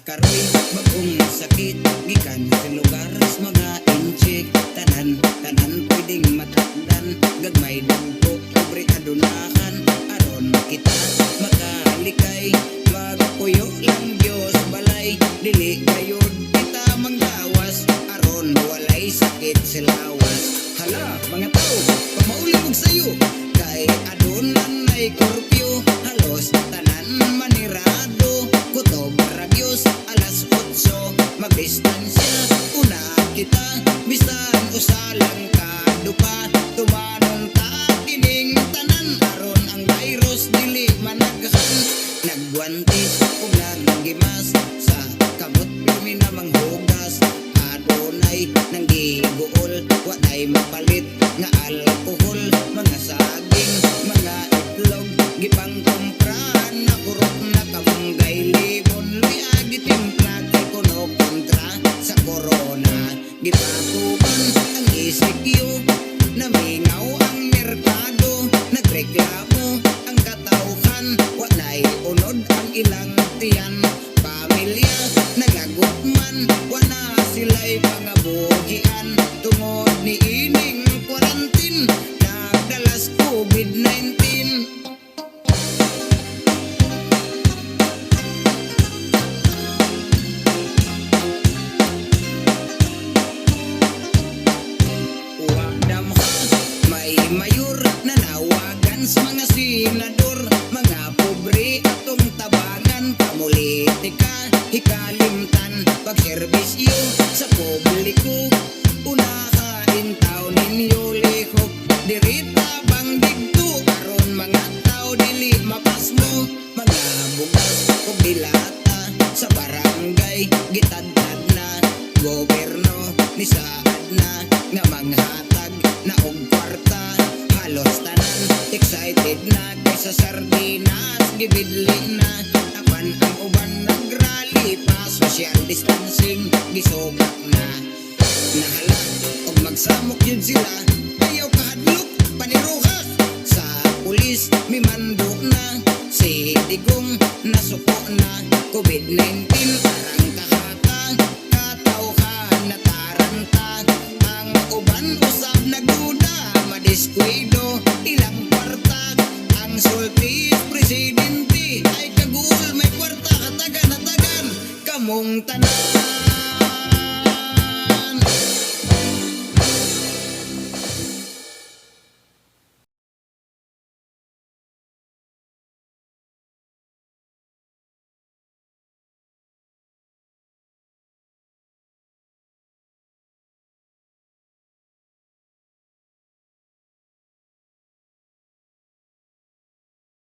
karoy bagong sakit gikan sa lugar sa mga inchik tanan pwedeng matakdan gagmay dugpo pobre adunahan aron kita makalikay magpuyo lang Dios balay dili gayud kita manggawas aron walay sakit sa lawas. Hala mga tao pamaulig sayo kay adunan ay kurpyo halos tanan manirado kutob ragyos alas 8 magdistansya una kita bisan usalang kadupa tumanon ta kining tanan aron ang virus dili managhan nagwantis ug naggimas sa kamot kami na manghugas adunay nang giguol wa ay mapalit nga alkohol mga saging mga itlog gipang kumpran na kurot na kamunggay limon liagi timpla kay kuno kontra sa corona gipatuban ang isikyo namingaw ang merkado nagreklamo ang katawhan wa nay unod ang ilang tiyan pamilya nagagutman wa na sila'y pangabuhian tungod ni ining quarantine nagdalas COVID-19. May mayor na nawagan sa mga senador mga pobre atong tabangan pamulitika hikalimtan pagserbisyo sa publiko unahain tao ninyo lihok dirita bang digto aron mga tao dili mapasmo mga bugas o dilata sa barangay gitadtad na gobyerno ni saad na nga manghatag na og kwarta halos tanan excited na kaysa sardinas gibidli na apan ang uban nagrally pa social distancing gisugak na nahala og magsamok yun sila ayaw kahadlok paniruhas sa pulis mimando na si digong nasuko na COVID-19 arang kahata katawhan na taranta ang uban usab nagduda madiskuido ilang kwarta ang sulti presidente ay kagul may kwarta katagan kamong tanan.